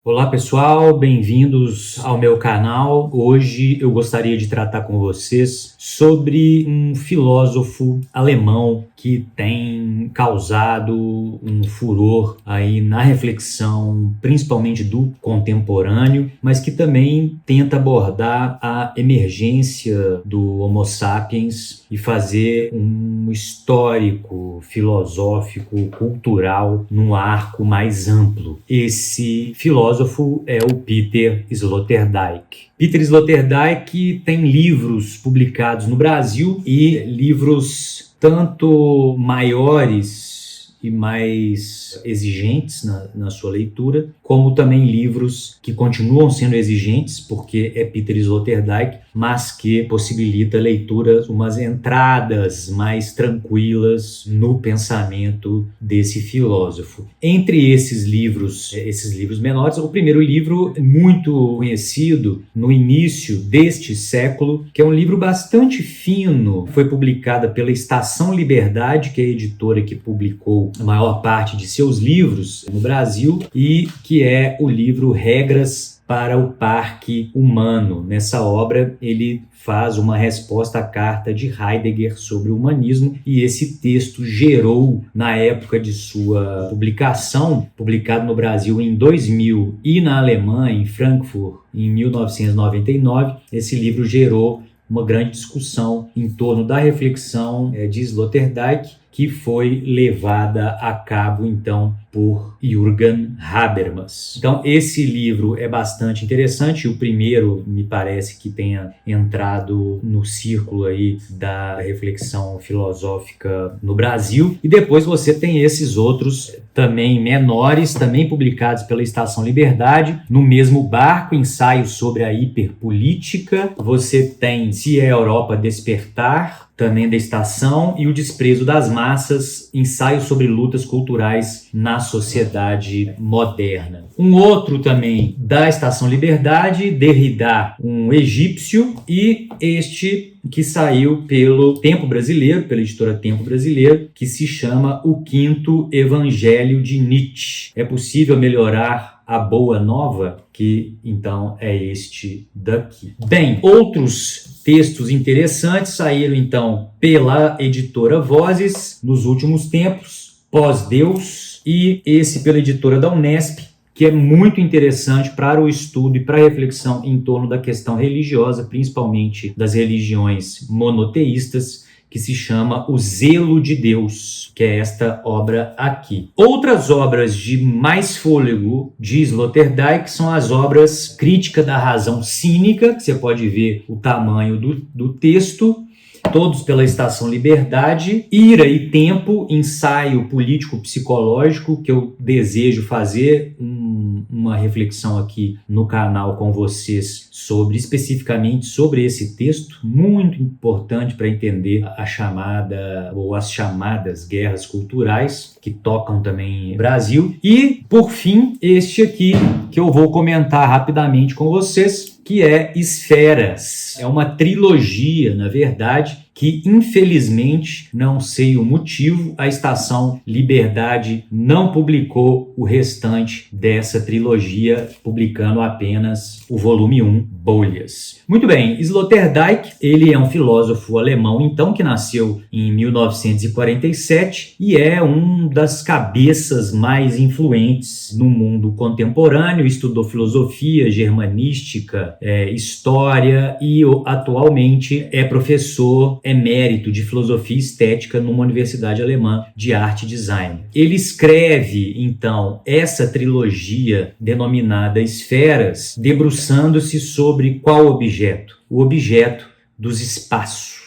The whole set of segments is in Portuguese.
Olá pessoal, bem-vindos ao meu canal. Hoje eu gostaria de tratar com vocês sobre um filósofo alemão que tem causado um furor aí na reflexão, principalmente do contemporâneo, mas que também tenta abordar a emergência do Homo sapiens e fazer um histórico, filosófico, cultural num arco mais amplo. Esse filósofo é o Peter Sloterdijk. Peter Sloterdijk tem livros publicados no Brasil e livros tanto maiores e mais exigentes na sua leitura, como também livros que continuam sendo exigentes, porque é Peter Sloterdijk, mas que possibilita leituras, umas entradas mais tranquilas no pensamento desse filósofo. Entre esses livros menores, o primeiro livro muito conhecido no início deste século, que é um livro bastante fino, foi publicada pela Estação Liberdade, que é a editora que publicou a maior parte de seus livros no Brasil, e que é o livro Regras para o Parque Humano. Nessa obra, ele faz uma resposta à carta de Heidegger sobre o humanismo, e esse texto gerou, na época de sua publicação, publicado no Brasil em 2000 e na Alemanha, em Frankfurt, em 1999, esse livro gerou uma grande discussão em torno da reflexão de Sloterdijk, que foi levada a cabo, então, por Jürgen Habermas. Então, esse livro é bastante interessante. O primeiro, me parece que tenha entrado no círculo aí da reflexão filosófica no Brasil. E depois você tem esses outros também menores, também publicados pela Estação Liberdade, no mesmo barco, ensaios sobre a hiperpolítica. Você tem Se a Europa Despertar, também da Estação, e O Desprezo das Massas, ensaios sobre lutas culturais na sociedade moderna. Um outro também da Estação Liberdade, Derrida, um egípcio, e este que saiu pelo Tempo Brasileiro, pela editora Tempo Brasileiro, que se chama O Quinto Evangelho de Nietzsche. É possível melhorar a boa nova? Que então é este daqui. Bem, outros textos interessantes saíram então pela editora Vozes nos últimos tempos, Pós-Deus, e esse pela editora da Unesp, que é muito interessante para o estudo e para a reflexão em torno da questão religiosa, principalmente das religiões monoteístas, que se chama O Zelo de Deus, que é esta obra aqui. Outras obras de mais fôlego de Sloterdijk são as obras Crítica da Razão Cínica, que você pode ver o tamanho do texto, todos pela Estação Liberdade, Ira e Tempo, ensaio político-psicológico, que eu desejo fazer uma reflexão aqui no canal com vocês especificamente sobre esse texto, muito importante para entender a chamada ou as chamadas guerras culturais que tocam também o Brasil. E, por fim, este aqui que eu vou comentar rapidamente com vocês, que é Esferas. É uma trilogia, na verdade, que infelizmente, não sei o motivo, a Estação Liberdade não publicou o restante dessa trilogia, publicando apenas o volume 1, Bolhas. Muito bem, Sloterdijk, ele é um filósofo alemão, então, que nasceu em 1947 e é um das cabeças mais influentes no mundo contemporâneo, estudou filosofia, germanística, história e atualmente é professor emérito de filosofia e estética numa universidade alemã de arte e design. Ele escreve, então, essa trilogia denominada Esferas, debruçando-se sobre qual objeto? O objeto dos espaços.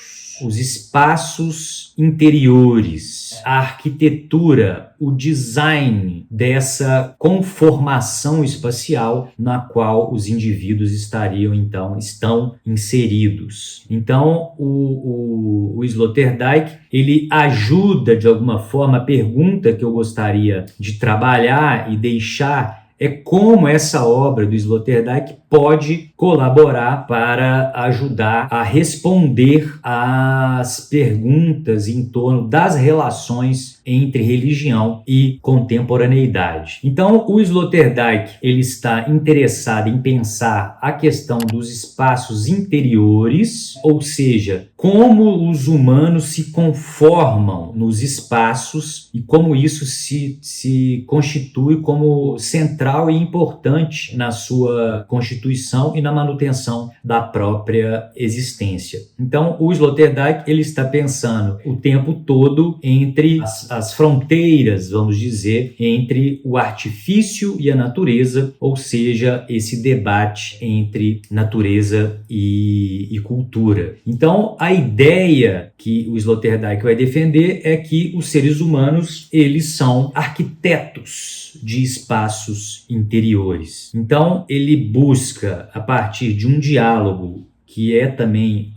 Os espaços interiores, a arquitetura, o design dessa conformação espacial na qual os indivíduos estão inseridos. Então, o Sloterdijk, ele ajuda de alguma forma. A pergunta que eu gostaria de trabalhar e deixar é como essa obra do Sloterdijk pode colaborar para ajudar a responder às perguntas em torno das relações entre religião e contemporaneidade. Então, o Sloterdijk ele está interessado em pensar a questão dos espaços interiores, ou seja, como os humanos se conformam nos espaços e como isso se constitui como central e importante na sua constituição e na manutenção da própria existência. Então, o Sloterdijk ele está pensando o tempo todo entre as fronteiras, vamos dizer, entre o artifício e a natureza, ou seja, esse debate entre natureza e cultura. Então, a ideia que o Sloterdijk vai defender é que os seres humanos, eles são arquitetos de espaços interiores. Então, ele busca, a partir de um diálogo que é também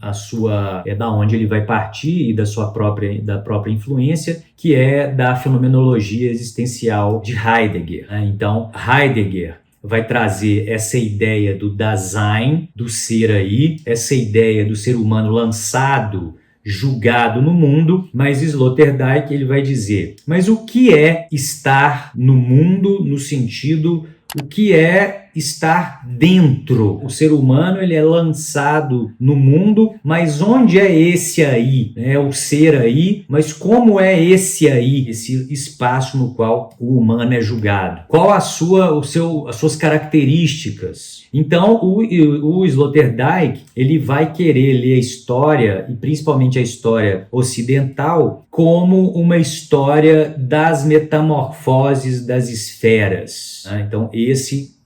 da onde ele vai partir e da própria influência, que é da fenomenologia existencial de Heidegger, né? Então, Heidegger vai trazer essa ideia do Dasein, do ser aí, essa ideia do ser humano lançado, julgado no mundo, mas Sloterdijk ele vai dizer, mas o que é estar no mundo no sentido, o que é estar dentro? O ser humano ele é lançado no mundo, mas onde é esse aí? É o ser aí, mas como é esse aí, esse espaço no qual o humano é julgado? Qual as suas características? Então, o Sloterdijk ele vai querer ler a história, e principalmente a história ocidental, como uma história das metamorfoses das esferas, né? Então,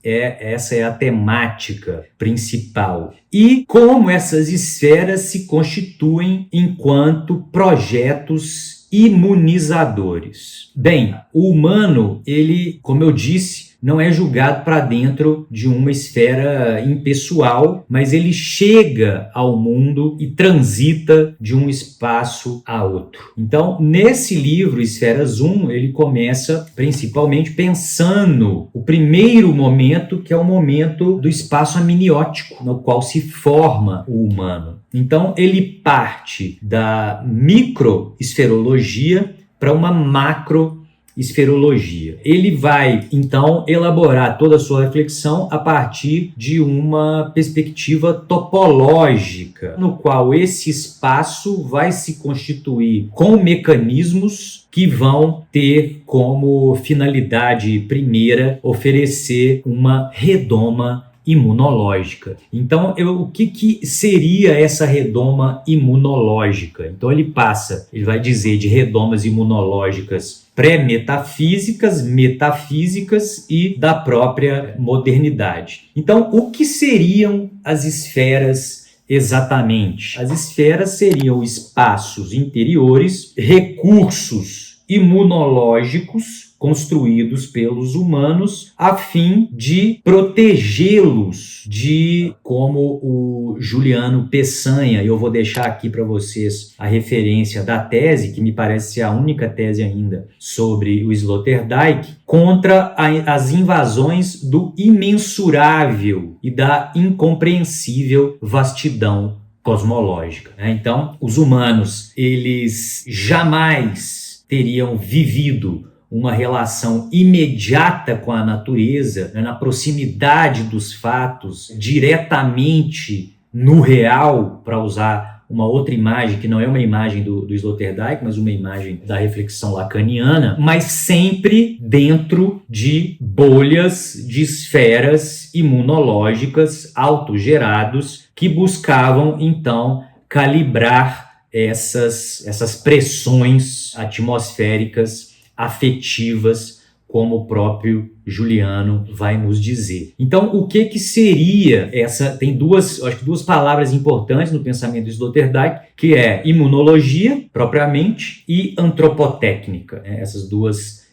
essa é a temática principal. E como essas esferas se constituem enquanto projetos imunizadores. Bem, o humano, ele, como eu disse, não é julgado para dentro de uma esfera impessoal, mas ele chega ao mundo e transita de um espaço a outro. Então, nesse livro, Esferas 1, ele começa principalmente pensando o primeiro momento, que é o momento do espaço amniótico, no qual se forma o humano. Então, ele parte da microesferologia para uma macroesferologia. Ele vai, então, elaborar toda a sua reflexão a partir de uma perspectiva topológica, no qual esse espaço vai se constituir com mecanismos que vão ter como finalidade primeira oferecer uma redoma imunológica. Então, o que seria essa redoma imunológica? Então, ele vai dizer de redomas imunológicas pré-metafísicas, metafísicas e da própria modernidade. Então, o que seriam as esferas exatamente? As esferas seriam espaços interiores, recursos imunológicos construídos pelos humanos a fim de protegê-los de, como o Juliano Peçanha, eu vou deixar aqui para vocês a referência da tese, que me parece ser a única tese ainda sobre o Sloterdijk, contra as invasões do imensurável e da incompreensível vastidão cosmológica, né? Então, os humanos, eles jamais teriam vivido uma relação imediata com a natureza, né, na proximidade dos fatos, diretamente no real, para usar uma outra imagem, que não é uma imagem do Sloterdijk, mas uma imagem da reflexão lacaniana, mas sempre dentro de bolhas, de esferas imunológicas autogerados que buscavam, então, calibrar essas pressões atmosféricas afetivas, como o próprio Juliano vai nos dizer. Então, o que seria essa? Tem duas palavras importantes no pensamento do Sloterdijk, que é imunologia, propriamente, e antropotécnica.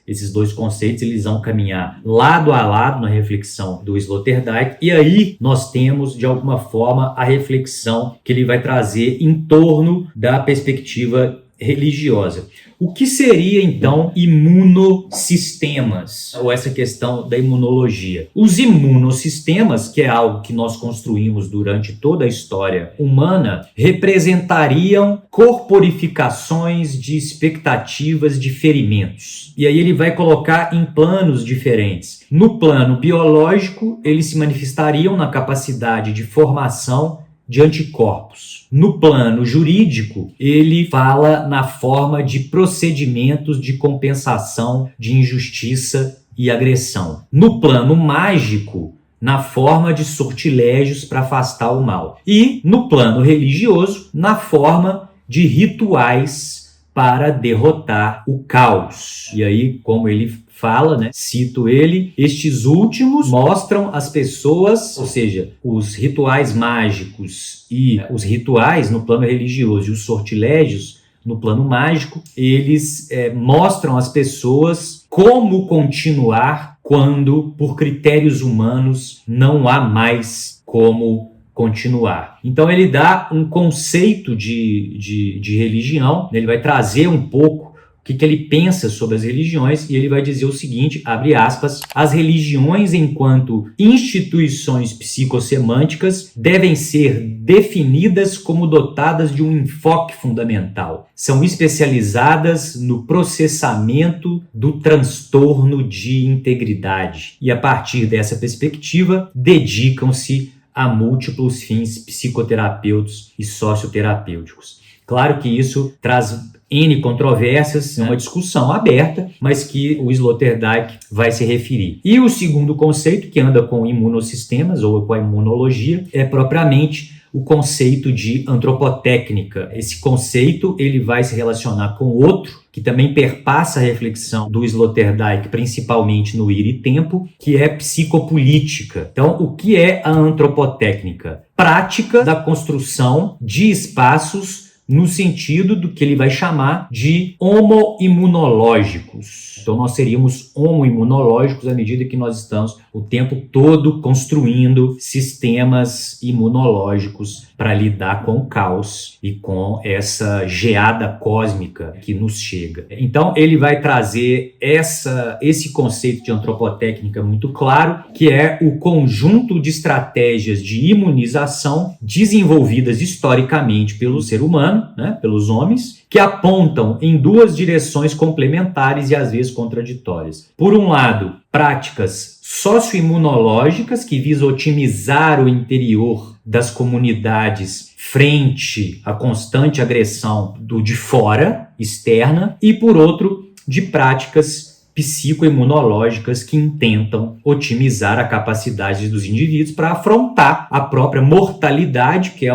Esses dois conceitos, eles vão caminhar lado a lado na reflexão do Sloterdijk, e aí nós temos, de alguma forma, a reflexão que ele vai trazer em torno da perspectiva religiosa. O que seria, então, imunosistemas, ou essa questão da imunologia? Os imunosistemas, que é algo que nós construímos durante toda a história humana, representariam corporificações de expectativas de ferimentos. E aí ele vai colocar em planos diferentes. No plano biológico, eles se manifestariam na capacidade de formação de anticorpos. No plano jurídico, ele fala na forma de procedimentos de compensação de injustiça e agressão. No plano mágico, na forma de sortilégios para afastar o mal. E no plano religioso, na forma de rituais para derrotar o caos. E aí, como ele fala, cito ele, estes últimos mostram às pessoas, ou seja, os rituais mágicos e os rituais no plano religioso e os sortilégios no plano mágico, eles mostram às pessoas como continuar quando, por critérios humanos, não há mais como continuar. Então ele dá um conceito de religião, ele vai trazer um pouco o que ele pensa sobre as religiões, e ele vai dizer o seguinte, abre aspas, as religiões enquanto instituições psicossemânticas devem ser definidas como dotadas de um enfoque fundamental. São especializadas no processamento do transtorno de integridade e, a partir dessa perspectiva, dedicam-se a múltiplos fins psicoterapêuticos e socioterapêuticos. Claro que isso traz N controvérsias, é uma discussão aberta, mas que o Sloterdijk vai se referir. E o segundo conceito, que anda com imunosistemas ou com a imunologia, é propriamente o conceito de antropotécnica. Esse conceito ele vai se relacionar com outro, que também perpassa a reflexão do Sloterdijk, principalmente no Ir e Tempo, que é psicopolítica. Então, o que é a antropotécnica? Prática da construção de espaços no sentido do que ele vai chamar de homoimunológicos. Então nós seríamos homoimunológicos à medida que nós estamos o tempo todo construindo sistemas imunológicos para lidar com o caos e com essa geada cósmica que nos chega. Então ele vai trazer esse conceito de antropotécnica muito claro, que é o conjunto de estratégias de imunização desenvolvidas historicamente pelo ser humano, pelos homens, que apontam em duas direções complementares e às vezes contraditórias. Por um lado, práticas socioimunológicas que visam otimizar o interior das comunidades frente à constante agressão do de fora, externa, e por outro, de práticas psicoimunológicas que intentam otimizar a capacidade dos indivíduos para afrontar a própria mortalidade, que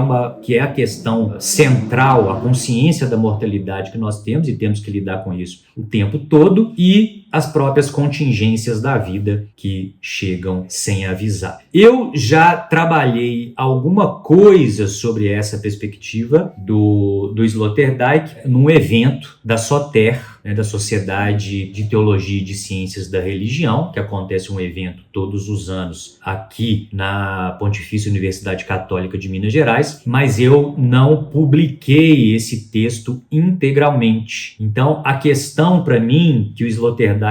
é a questão central, a consciência da mortalidade que nós temos e temos que lidar com isso o tempo todo, e as próprias contingências da vida que chegam sem avisar. Eu já trabalhei alguma coisa sobre essa perspectiva do Sloterdijk num evento da SOTER, da Sociedade de Teologia e de Ciências da Religião, que acontece um evento todos os anos aqui na Pontifícia Universidade Católica de Minas Gerais, mas eu não publiquei esse texto integralmente. Então, a questão para mim, que o Sloterdijk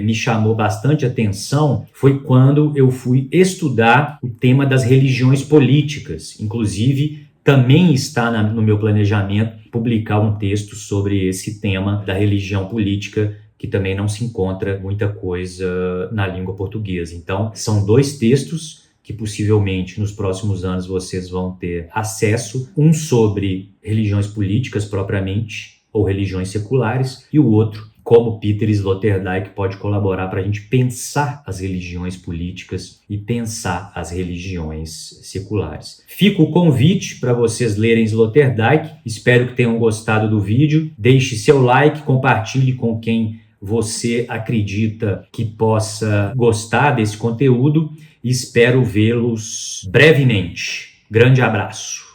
me chamou bastante atenção, foi quando eu fui estudar o tema das religiões políticas. Inclusive, também está no meu planejamento publicar um texto sobre esse tema da religião política, que também não se encontra muita coisa na língua portuguesa. Então, são dois textos que possivelmente nos próximos anos vocês vão ter acesso, um sobre religiões políticas propriamente, ou religiões seculares, e o outro, como Peter Sloterdijk pode colaborar para a gente pensar as religiões políticas e pensar as religiões seculares. Fica o convite para vocês lerem Sloterdijk, espero que tenham gostado do vídeo, deixe seu like, compartilhe com quem você acredita que possa gostar desse conteúdo e espero vê-los brevemente. Grande abraço!